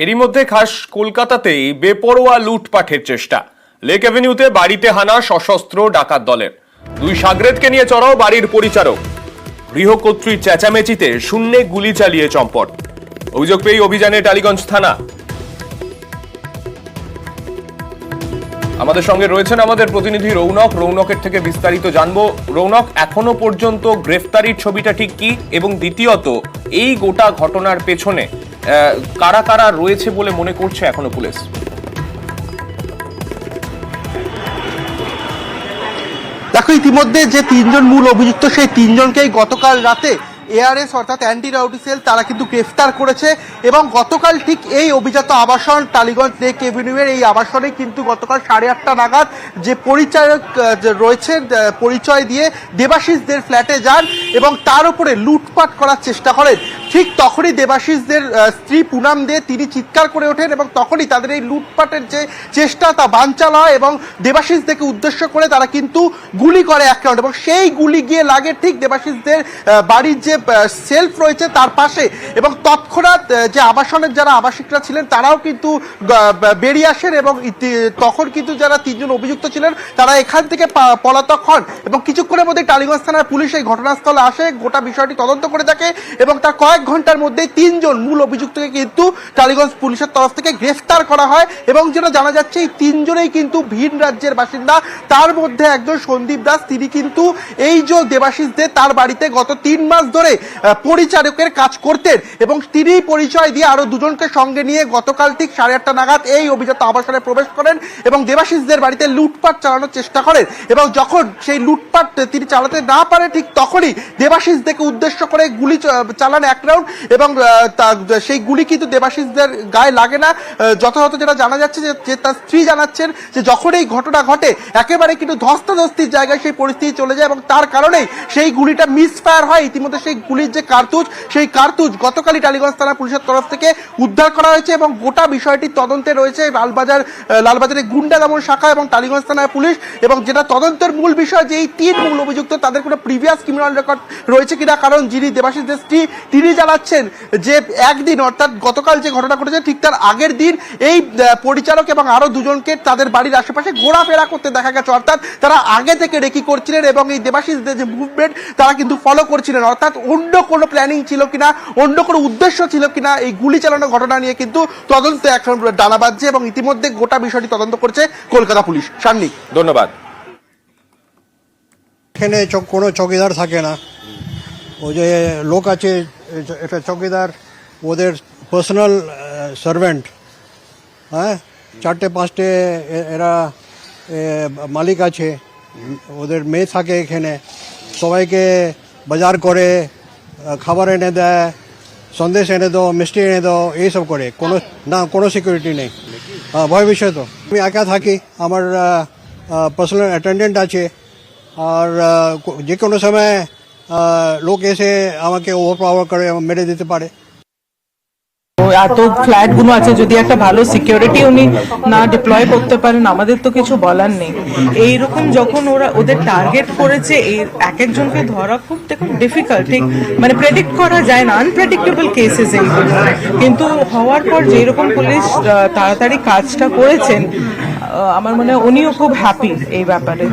এরই মধ্যে খাস কলকাতাতেই বেপরোয়া লুটপাটের চেষ্টা। লেক অ্যাভিনিউতে বাড়িতে হানা সশস্ত্র ডাকাত দলের। দুই সাগরেদকে নিয়ে চড়াও বাড়ির পরিচারক। গৃহকর্ত্রীর চেঁচামেচিতে শূন্যে গুলি চালিয়ে চম্পট। অভিযোগ পেয়ে অভিযানে টালিগঞ্জ থানা। আমাদের সঙ্গে রয়েছেন আমাদের প্রতিনিধি রৌনক। রৌনকের থেকে বিস্তারিত জানবো। রৌনক, এখনো পর্যন্ত গ্রেফতারির ছবিটা ঠিক কি, এবং দ্বিতীয়ত এই গোটা ঘটনার পেছনে কারা কারা রয়েছে বলে মনে করছে এখনো পুলিশ? দেখো, ইতিমধ্যে যে তিনজন মূল অভিযুক্ত সেই তিনজনকেই গতকাল রাতে এআরএস অর্থাৎ অ্যান্টি রাউডি সেল তারা কিন্তু গ্রেফতার করেছে। এবং গতকাল ঠিক এই অভিজাত আবাসন টালিগঞ্জ লেক এভিনিউয়ের এই আবাসনে কিন্তু গতকাল 8:30 নাগাদ যে পরিচালক রয়েছেন পরিচয় দিয়ে দেবাশিসদের ফ্ল্যাটে যান এবং তার উপরে লুটপাট করার চেষ্টা করেন। ঠিক তখনই দেবাশিসদের স্ত্রী পুনাম দে তিনি চিৎকার করে ওঠেন এবং তখনই তাদের এই লুটপাটের যে চেষ্টা তা বানচাল হয় এবং দেবাশিসদেরকে উদ্দেশ্য করে তারা কিন্তু গুলি করে এক রাউন্ড, এবং সেই গুলি গিয়ে লাগে ঠিক দেবাশিসদের বাড়ির যে সেলফ রয়েছে তার পাশে। এবং তৎক্ষণাৎ যে আবাসনের যারা আবাসিকরা ছিলেন তারাও কিন্তু বেরিয়ে আসেন এবং তখন কিন্তু যারা তিনজন অভিযুক্ত ছিলেন তারা এখান থেকে পলাতক হন। এবং কিছুক্ষণের মধ্যে টালিগঞ্জ থানার পুলিশ এই ঘটনাস্থলে আসে, গোটা বিষয়টি তদন্ত করে থাকে এবং তার কয়েক ঘন্টার মধ্যে তিনজন মূল অভিযুক্তকে কিন্তু টালিগঞ্জ পুলিশের তরফ থেকে গ্রেফতার করা হয়। এবং যেটা জানা যাচ্ছে এই তিনজনেই কিন্তু ভিন রাজ্যের বাসিন্দা। তার মধ্যে একজন সন্দীপ দাস, তিনি কিন্তু এই যে দেবাশিসদের তার বাড়িতে গত 3 মাস ধরে পরিচারকের কাজ করতেন এবং তিনি পরিচয় দিয়ে আরো দুজনকে সঙ্গে নিয়ে গতকাল ঠিক 8:30 নাগাদ এই অভিজাত আবাসনে প্রবেশ করেন এবং দেবাশিসদের বাড়িতে লুটপাট চালানোর চেষ্টা করেন। এবং যখন সেই লুটপাট তিনি চালাতে না পারে ঠিক তখনই দেবাশিসদেরকে উদ্দেশ্য করে গুলি চালান এক রাউন্ড, এবং সেই গুলি কিন্তু দেবাশিসদের গায়ে লাগে না। যথাযথ যেটা জানা যাচ্ছে যে তার স্ত্রী জানাচ্ছেন যে যখন এই ঘটনা ঘটে একেবারে কিন্তু ধস্তাধস্তির জায়গায় সেই পরিস্থিতি চলে যায় এবং তার কারণেই সেই গুলিটা মিসফায়ার হয়। ইতিমধ্যে সেই গুলির যে কার্তুজ সেই কার্তুজ গতকালই টালিগঞ্জ থানা পুলিশের তরফ থেকে উদ্ধার করা হয়েছে এবং গোটা বিষয়টি তদন্তে রয়েছে লালবাজারের গুন্ডা দমন শাখা এবং টালিগঞ্জ থানার পুলিশ। এবং যেটা তদন্তের মূল বিষয় যে এই 3 মূল অভিযুক্ত তাদের কোনো প্রিভিয়াস ক্রিমিনাল রেকর্ড রয়েছে কিনা, কারণ যিনি দেবাশিসদের স্ত্রী তিনি জানাচ্ছেন যে একদিন অর্থাৎ গতকাল যে ঘটনা ঘটেছে ঠিক তার আগের দিন এই পরিচালক এবং আরো দুজনকে তাদের বাড়ির আশেপাশে ঘোরাফেরা করতে দেখা গেছে, অর্থাৎ তারা আগে থেকে রেকি করছিলেন এবং এই দেবাশিসদের যে মুভমেন্ট তারা কিন্তু ফলো করছিলেন। অর্থাৎ অন্য কোনো প্ল্যানিং ছিল কিনা, অন্য কোনো উদ্দেশ্য ছিল কিনা এই গুলি চালানো ঘটনা নিয়ে কিন্তু তদন্ত এখন ডানা বাজছে এবং ইতিমধ্যে গোটা বিষয়টি তদন্ত করছে কলকাতা পুলিশ। সান্নিক, ধন্যবাদ। এখানে কোনো চৌকিদার থাকে না, ও যে লোক আছে একটা চৌকিদার ওদের পার্সোনাল সার্ভেন্ট। হ্যাঁ, 4-5 এরা মালিক আছে, ওদের মেয়ে থাকে এখানে, সবাইকে বাজার করে, খাবার এনে দেয়, সন্দেশ এনে দাও, মিষ্টি এনে দাও, এইসব করে। কোনো সিকিউরিটি নেই, ভয় বিষয় তো। আমি একা থাকি, আমার পার্সোনাল অ্যাটেন্ডেন্ট আছে, আর যে কোনো সময় লোক এসে আমাকে ওভারপাওয়ার করে মেরে দিতে পারে। এত ফ্ল্যাট গুলো আছে, যদি একটা ভালো সিকিউরিটি উনি না ডিপ্লয় করতে পারেন আমাদের তো কিছু বলার নেই। এইরকম যখন ওদের টার্গেট করেছে, এই এক একজনকে ধরা খুব ডিফিকাল্ট, ঠিক মানে প্রেডিক্ট করা যায় না, আনপ্রেডিক্টেবল কেসেস এইগুলো। কিন্তু হওয়ার পর যেরকম পুলিশ তাড়াতাড়ি কাজটা করেছেন, আমার মনে হয় উনিও খুব হ্যাপি এই ব্যাপারে।